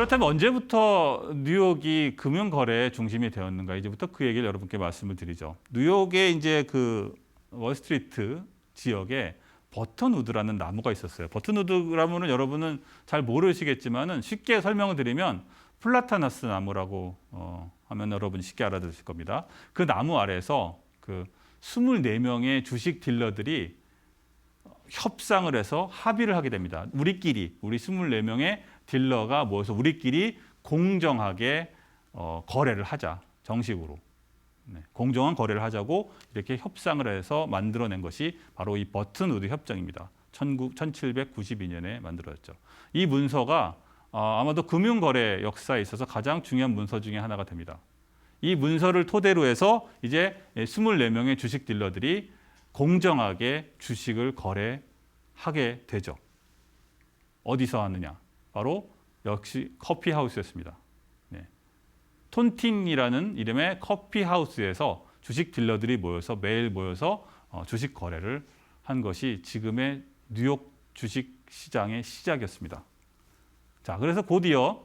그렇다면 언제부터 뉴욕이 금융거래의 중심이 되었는가? 이제부터 그 얘기를 여러분께 말씀을 드리죠. 뉴욕의 이제 그 월스트리트 지역에 버튼우드라는 나무가 있었어요. 버튼우드라면은 여러분은 잘 모르시겠지만은 쉽게 설명을 드리면 플라타너스 나무라고 하면 여러분이 쉽게 알아들으실 겁니다. 그 나무 아래에서 그 24명의 주식 딜러들이 협상을 해서 합의를 하게 됩니다. 우리 24명의 딜러가 모여서 우리끼리 공정하게 거래를 하자, 정식으로. 네, 공정한 거래를 하자고 이렇게 협상을 해서 만들어낸 것이 바로 이 버튼우드 협정입니다. 1792년에 만들어졌죠. 이 문서가 아마도 금융거래 역사에 있어서 가장 중요한 문서 중에 하나가 됩니다. 이 문서를 토대로 해서 이제 24명의 주식 딜러들이 공정하게 주식을 거래하게 되죠. 어디서 하느냐? 바로 역시 커피하우스였습니다. 네. 톤틴이라는 이름의 커피하우스에서 주식 딜러들이 모여서 매일 모여서 주식 거래를 한 것이 지금의 뉴욕 주식 시장의 시작이었습니다. 자, 그래서 곧이어서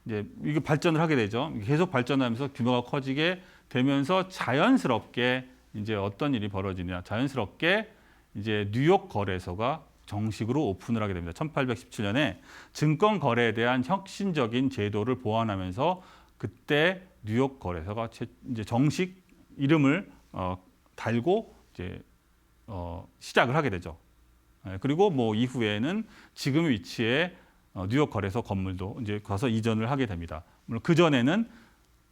이제 이게 발전을 하게 되죠. 계속 발전하면서 규모가 커지게 되면서 자연스럽게 이제 어떤 일이 벌어지냐? 자연스럽게 이제 뉴욕 거래소가 정식으로 오픈을 하게 됩니다. 1817년에 증권 거래에 대한 혁신적인 제도를 보완하면서 그때 뉴욕 거래소가 이제 정식 이름을 달고 이제 시작을 하게 되죠. 그리고 뭐 이후에는 지금 위치에 뉴욕 거래소 건물도 이제 가서 이전을 하게 됩니다. 물론 그 전에는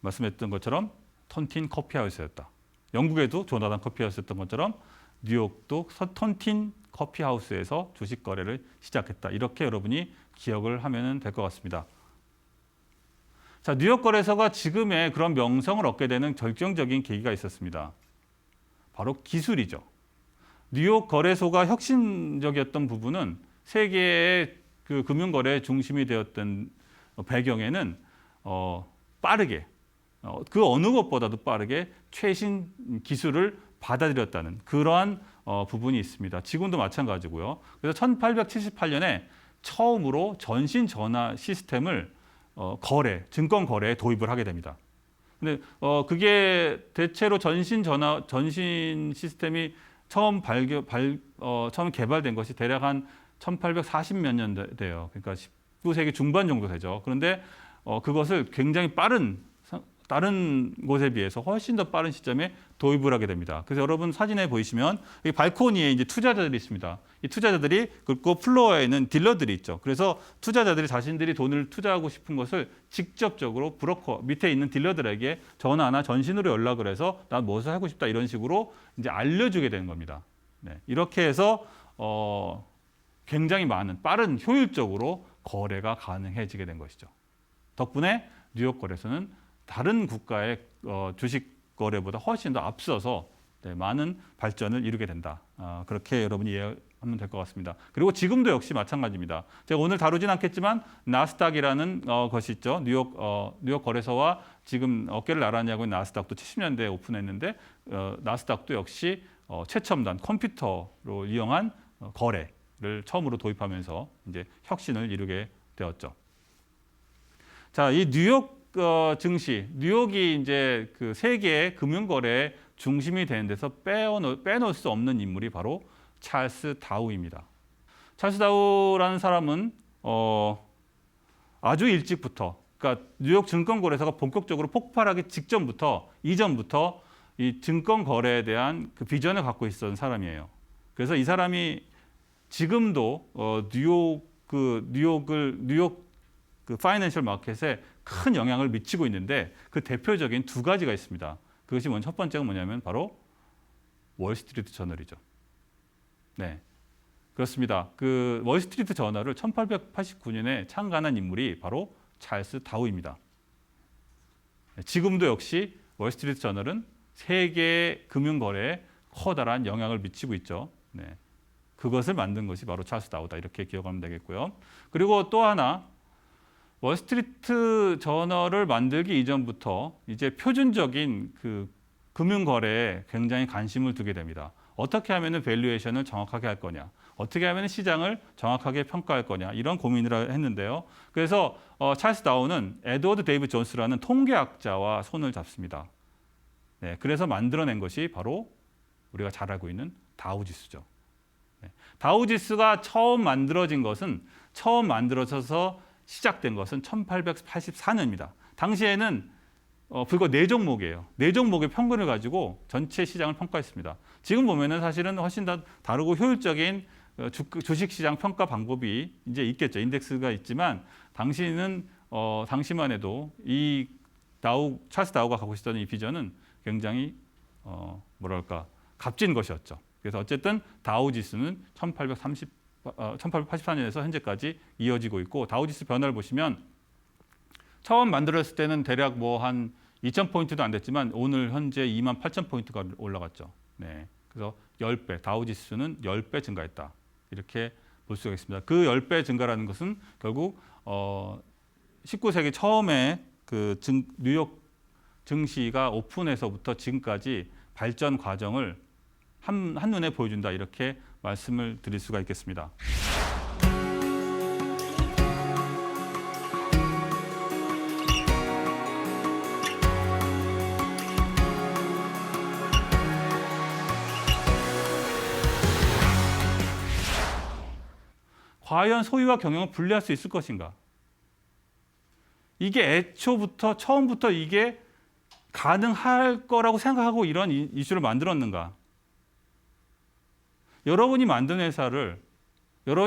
말씀했던 것처럼 톤틴 커피하우스였다. 영국에도 조나단 커피하우스였던 것처럼 뉴욕도 톤틴 커피하우스에서 주식 거래를 시작했다. 이렇게 여러분이 기억을 하면 될 것 같습니다. 자, 뉴욕 거래소가 지금의 그런 명성을 얻게 되는 결정적인 계기가 있었습니다. 바로 기술이죠. 뉴욕 거래소가 혁신적이었던 부분은 세계의 그 금융거래의 중심이 되었던 배경에는 빠르게 그 어느 것보다도 빠르게 최신 기술을 받아들였다는 그러한 부분이 있습니다. 지금도 마찬가지고요. 그래서 1878년에 처음으로 전신 전화 시스템을 증권 거래에 도입을 하게 됩니다. 근데 그게 대체로 전신 시스템이 처음 개발된 것이 대략 한 1840 몇 년대예요. 그러니까 19세기 중반 정도 되죠. 그런데 그것을 굉장히 다른 곳에 비해서 훨씬 더 빠른 시점에 도입을 하게 됩니다. 그래서 여러분 사진에 보이시면 이 발코니에 이제 투자자들이 있습니다. 이 투자자들이 그리고 플로어에는 딜러들이 있죠. 그래서 투자자들이 자신들이 돈을 투자하고 싶은 것을 직접적으로 브로커 밑에 있는 딜러들에게 전화나 전신으로 연락을 해서 난 무엇을 하고 싶다 이런 식으로 이제 알려주게 되는 겁니다. 네, 이렇게 해서 굉장히 빠른 효율적으로 거래가 가능해지게 된 것이죠. 덕분에 뉴욕 거래소는 다른 국가의 주식 거래보다 훨씬 더 앞서서 많은 발전을 이루게 된다. 그렇게 여러분이 이해하면 될 것 같습니다. 그리고 지금도 역시 마찬가지입니다. 제가 오늘 다루진 않겠지만 나스닥이라는 것이 있죠. 뉴욕 거래소와 지금 어깨를 나란히 하고 있는 나스닥도 70년대에 오픈했는데 나스닥도 역시 최첨단 컴퓨터로 이용한 거래를 처음으로 도입하면서 이제 혁신을 이루게 되었죠. 자, 이 뉴욕 증시, 뉴욕이 이제 그 세계의 금융거래의 중심이 되는 데서 빼놓을 수 없는 인물이 바로 찰스 다우입니다. 찰스 다우라는 사람은 아주 일찍부터, 그러니까 뉴욕 증권거래소가 본격적으로 폭발하기 이전부터 이 증권거래에 대한 그 비전을 갖고 있었던 사람이에요. 그래서 이 사람이 지금도 뉴욕 그 파이낸셜 마켓에 큰 영향을 미치고 있는데 그 대표적인 두 가지가 있습니다. 그것이 첫 번째가 뭐냐면 바로 월스트리트 저널이죠. 네, 그렇습니다. 그 월스트리트 저널을 1889년에 창간한 인물이 바로 찰스 다우입니다. 지금도 역시 월스트리트 저널은 세계 금융거래에 커다란 영향을 미치고 있죠. 네, 그것을 만든 것이 바로 찰스 다우다 이렇게 기억하면 되겠고요. 그리고 또 하나 월스트리트 저널을 만들기 이전부터 이제 표준적인 그 금융거래에 굉장히 관심을 두게 됩니다. 어떻게 하면 밸류에이션을 정확하게 할 거냐. 어떻게 하면 시장을 정확하게 평가할 거냐 이런 고민을 했는데요. 그래서 찰스 다우는 에드워드 데이비드 존스라는 통계학자와 손을 잡습니다. 네, 그래서 만들어낸 것이 바로 우리가 잘 알고 있는 다우지수죠. 네, 다우지수가 처음 만들어져서 시작된 것은 1884년입니다. 당시에는 불과 4종목이에요. 4종목의 평균을 가지고 전체 시장을 평가했습니다. 지금 보면은 사실은 훨씬 더 다르고 효율적인 주식시장 평가 방법이 이제 있겠죠. 인덱스가 있지만 당시만 해도 이 찰스 다우가 갖고 있었던 이 비전은 굉장히 값진 것이었죠. 그래서 어쨌든 다우 지수는 1884년에서 현재까지 이어지고 있고 다우지수 변화를 보시면 처음 만들었을 때는 대략 한 2,000포인트도 안 됐지만 오늘 현재 28,000포인트가 올라갔죠. 네. 그래서 10배, 다우지수는 10배 증가했다. 이렇게 볼 수가 있습니다. 그 10배 증가라는 것은 결국 19세기 처음에 그 뉴욕 증시가 오픈해서부터 지금까지 발전 과정을 한눈에 보여준다. 이렇게 말씀을 드릴 수가 있겠습니다. 과연 소유와 경영을 분리할 수 있을 것인가? 이게 처음부터 이게 가능할 거라고 생각하고 이런 이슈를 만들었는가? 여러분이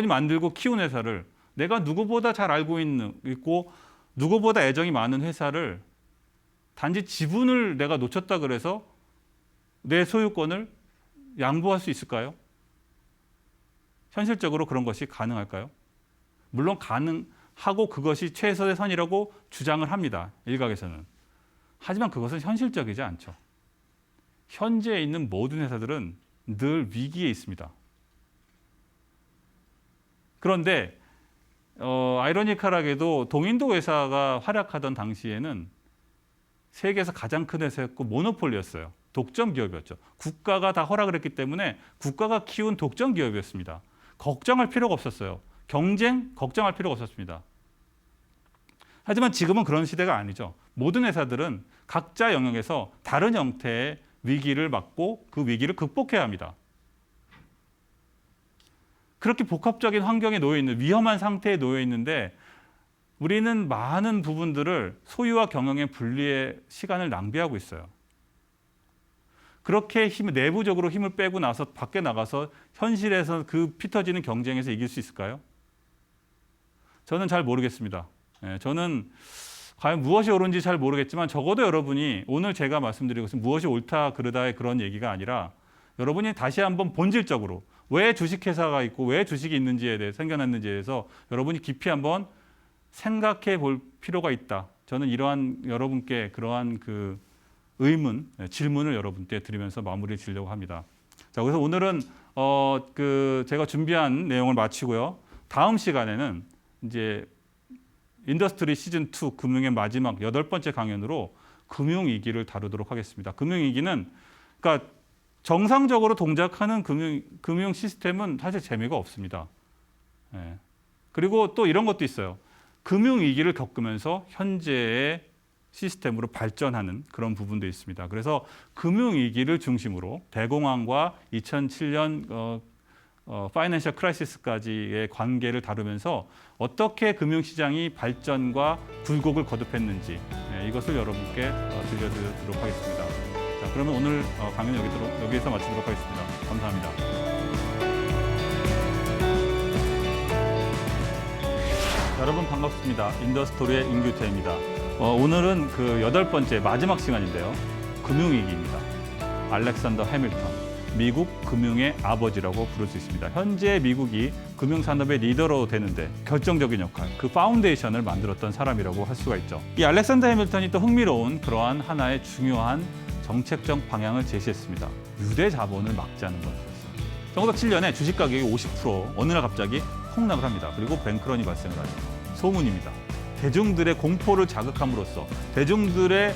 만들고 키운 회사를 내가 누구보다 잘 알고 있고 누구보다 애정이 많은 회사를 단지 지분을 내가 놓쳤다 그래서 내 소유권을 양보할 수 있을까요? 현실적으로 그런 것이 가능할까요? 물론 가능하고 그것이 최선의 선이라고 주장을 합니다. 일각에서는. 하지만 그것은 현실적이지 않죠. 현재에 있는 모든 회사들은 늘 위기에 있습니다. 그런데 아이러니컬하게도 동인도 회사가 활약하던 당시에는 세계에서 가장 큰 회사였고 모노폴리였어요. 독점 기업이었죠. 국가가 다 허락을 했기 때문에 국가가 키운 독점 기업이었습니다. 걱정할 필요가 없었어요. 경쟁 걱정할 필요가 없었습니다. 하지만 지금은 그런 시대가 아니죠. 모든 회사들은 각자 영역에서 다른 형태의 위기를 맞고 그 위기를 극복해야 합니다. 그렇게 복합적인 환경에 놓여 있는 위험한 상태에 놓여 있는데 우리는 많은 부분들을 소유와 경영의 분리의 시간을 낭비하고 있어요. 그렇게 내부적으로 힘을 빼고 나서 밖에 나가서 현실에서 그 피 터지는 경쟁에서 이길 수 있을까요? 저는 잘 모르겠습니다. 저는 과연 무엇이 옳은지 잘 모르겠지만 적어도 여러분이 오늘 제가 말씀드린 것은 무엇이 옳다 그르다의 그런 얘기가 아니라 여러분이 다시 한번 본질적으로 왜 주식회사가 있고 왜 주식이 있는지에 대해 생겨났는지에 대해서 여러분이 깊이 한번 생각해 볼 필요가 있다. 저는 여러분께 그러한 그 질문을 여러분께 드리면서 마무리 지으려고 합니다. 자, 그래서 오늘은 제가 준비한 내용을 마치고요. 다음 시간에는 이제 인더스트리 시즌 2 금융의 마지막 8번째 강연으로 금융위기를 다루도록 하겠습니다. 금융위기는 그러니까 정상적으로 동작하는 금융 시스템은 사실 재미가 없습니다. 그리고 또 이런 것도 있어요. 금융위기를 겪으면서 현재의 시스템으로 발전하는 그런 부분도 있습니다. 그래서 금융위기를 중심으로 대공황과 2007년 파이낸셜 크라이시스까지의 관계를 다루면서 어떻게 금융시장이 발전과 굴곡을 거듭했는지 이것을 여러분께 들려드리도록 하겠습니다. 자, 그러면 오늘 강연 여기에서 마치도록 하겠습니다. 감사합니다. 여러분 반갑습니다. 인더스토리의 임규태입니다. 오늘은 그 8번째 마지막 시간인데요. 금융위기입니다. 알렉산더 해밀턴. 미국 금융의 아버지라고 부를 수 있습니다. 현재 미국이 금융산업의 리더로 되는데 결정적인 역할, 그 파운데이션을 만들었던 사람이라고 할 수가 있죠. 이 알렉산더 해밀턴이 또 흥미로운 그러한 하나의 중요한 정책적 방향을 제시했습니다. 유대 자본을 막자는 것이었어요. 1907년에 주식 가격이 50% 어느 날 갑자기 폭락을 합니다. 그리고 뱅크런이 발생을 하죠. 소문입니다. 대중들의 공포를 자극함으로써 대중들의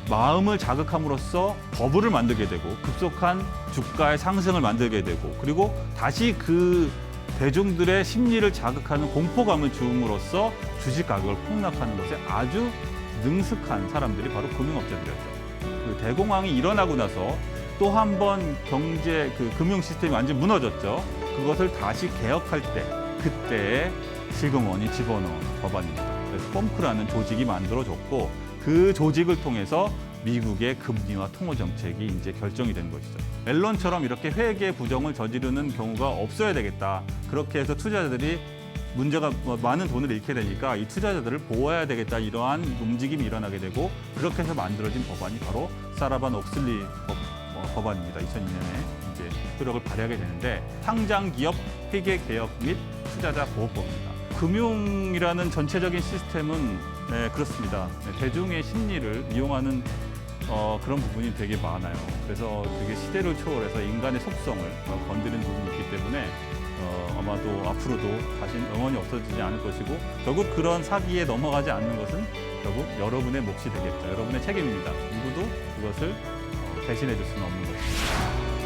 마음을 자극함으로써 버블을 만들게 되고 급속한 주가의 상승을 만들게 되고 그리고 다시 그 대중들의 심리를 자극하는 공포감을 주음으로써 주식 가격을 폭락하는 것에 아주 능숙한 사람들이 바로 금융업자들이었죠. 그 대공황이 일어나고 나서 또 한 번 경제 금융 시스템이 완전히 무너졌죠. 그것을 다시 개혁할 때 그때의 실금원이 집어넣은 법안입니다. 그래서 폼크라는 조직이 만들어졌고 그 조직을 통해서 미국의 금리와 통화 정책이 이제 결정이 된 것이죠. 앨런처럼 이렇게 회계 부정을 저지르는 경우가 없어야 되겠다. 그렇게 해서 투자자들이 문제가 많은 돈을 잃게 되니까 이 투자자들을 보호해야 되겠다. 이러한 움직임이 일어나게 되고 그렇게 해서 만들어진 법안이 바로 사라반 옥슬리 법안입니다. 2002년에 이제 효력을 발휘하게 되는데 상장 기업 회계 개혁 및 투자자 보호법입니다. 금융이라는 전체적인 시스템은 그렇습니다. 대중의 심리를 이용하는 그런 부분이 되게 많아요. 그래서 되게 시대를 초월해서 인간의 속성을 건드리는 부분이 있기 때문에 아마도 앞으로도 다시 영원히 없어지지 않을 것이고 결국 그런 사기에 넘어가지 않는 것은 결국 여러분의 몫이 되겠죠. 여러분의 책임입니다. 누구도 그것을 대신해 줄 수는 없는 것입니다.